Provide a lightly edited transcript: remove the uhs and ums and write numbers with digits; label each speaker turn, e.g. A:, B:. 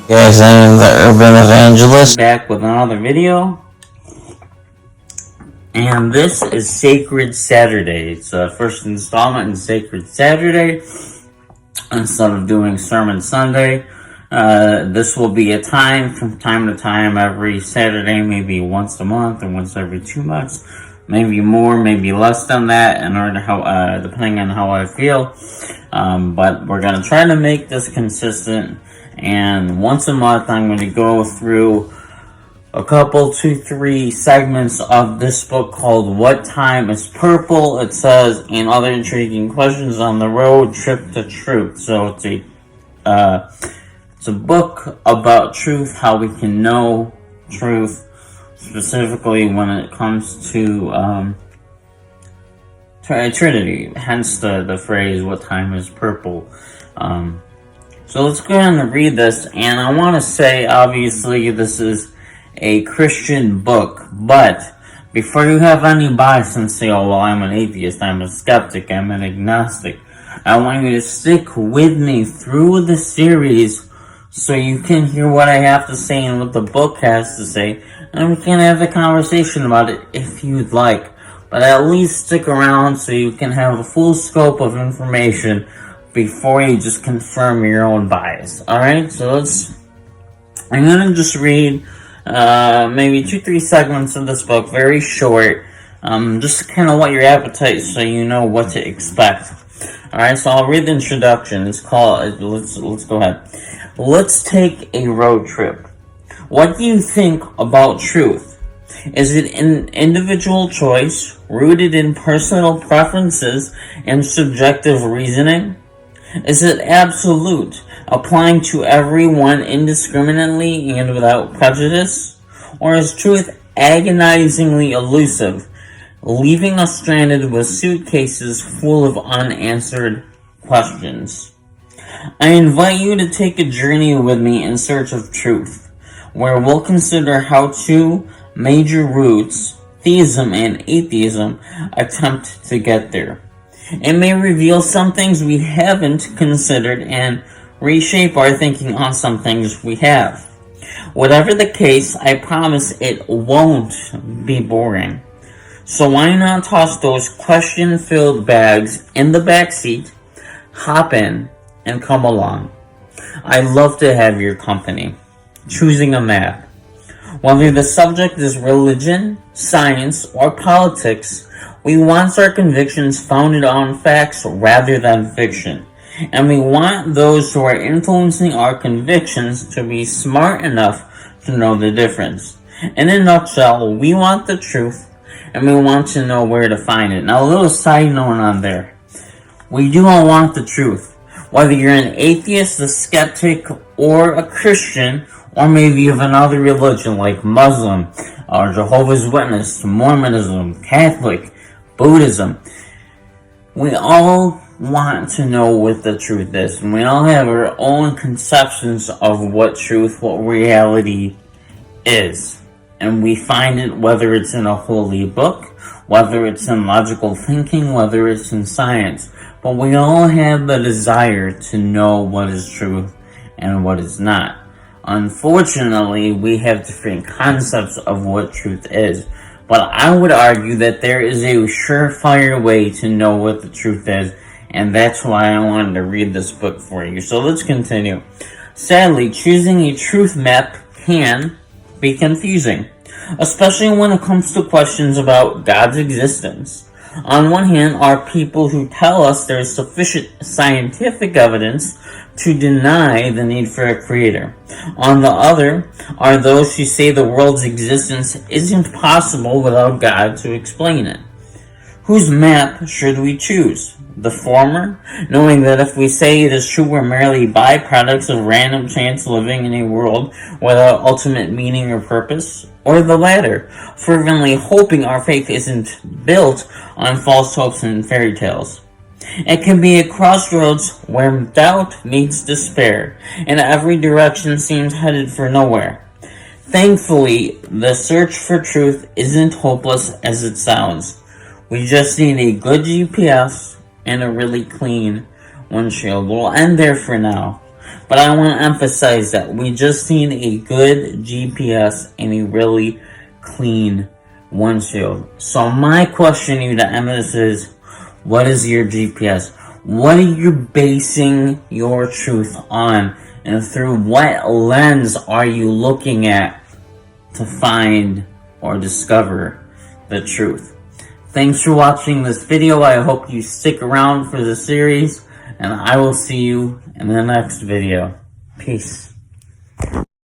A: Guys, I am the Urban Evangelist, back with another video, and this is Sacred Saturday. It's the first installment in Sacred Saturday. Instead of doing Sermon Sunday, this will be a time from time to time, every Saturday, maybe once a month or once every 2 months, maybe more, maybe less than that, in order how depending on how I feel. But we're gonna try to make this consistent. And once a month, I'm going to go through a couple, 2-3 segments of this book called What Time is Purple? It says, and other intriguing questions on the road trip to truth. So it's a book about truth, how we can know truth, specifically when it comes to Trinity. Hence the phrase, what time is purple? So let's go ahead and read this, and I want to say, obviously, this is a Christian book, but before you have any bias and say, oh, well, I'm an atheist, I'm a skeptic, I'm an agnostic, I want you to stick with me through the series so you can hear what I have to say and what the book has to say, and we can have a conversation about it if you'd like, but at least stick around so you can have a full scope of information before you just confirm your own bias. Alright, so I'm gonna just read maybe 2-3 segments of this book, very short, just kind of whet your appetite so you know what to expect. Alright, so I'll read the introduction. It's called, let's go ahead. Let's take a road trip. What do you think about truth? Is it an individual choice, rooted in personal preferences and subjective reasoning? Is it absolute, applying to everyone indiscriminately and without prejudice? Or is truth agonizingly elusive, leaving us stranded with suitcases full of unanswered questions? I invite you to take a journey with me in search of truth, where we'll consider how two major roots, theism and atheism, attempt to get there. It may reveal some things we haven't considered and reshape our thinking on some things we have. Whatever the case, I promise it won't be boring. So why not toss those question-filled bags in the back seat, hop in, and come along. I'd love to have your company. Choosing a map. Whether the subject is religion, science, or politics, we want our convictions founded on facts rather than fiction. And we want those who are influencing our convictions to be smart enough to know the difference. In a nutshell, we want the truth, and we want to know where to find it. Now, a little side note on there. We do all want the truth. Whether you're an atheist, a skeptic, or a Christian, or maybe of another religion like Muslim, or Jehovah's Witness, Mormonism, Catholic, Buddhism. We all want to know what the truth is, and we all have our own conceptions of what truth, what reality is. And we find it whether it's in a holy book, whether it's in logical thinking, whether it's in science. But we all have the desire to know what is truth and what is not. Unfortunately, we have different concepts of what truth is. But I would argue that there is a surefire way to know what the truth is, and that's why I wanted to read this book for you. So let's continue. Sadly, choosing a truth map can be confusing, especially when it comes to questions about God's existence. On one hand are people who tell us there is sufficient scientific evidence to deny the need for a creator. On the other are those who say the world's existence isn't possible without God to explain it. Whose map should we choose? The former, knowing that if we say it is true we're merely byproducts of random chance living in a world without ultimate meaning or purpose? Or the latter, fervently hoping our faith isn't built on false hopes and fairy tales? It can be a crossroads where doubt meets despair, and every direction seems headed for nowhere. Thankfully, the search for truth isn't hopeless as it sounds. We just need a good GPS and a really clean windshield. We'll end there for now. But I want to emphasize that we just need a good GPS and a really clean windshield. So my question to you to end this is, what is your GPS? What are you basing your truth on? And through what lens are you looking at to find or discover the truth? Thanks for watching this video. I hope you stick around for the series, and I will see you in the next video. Peace.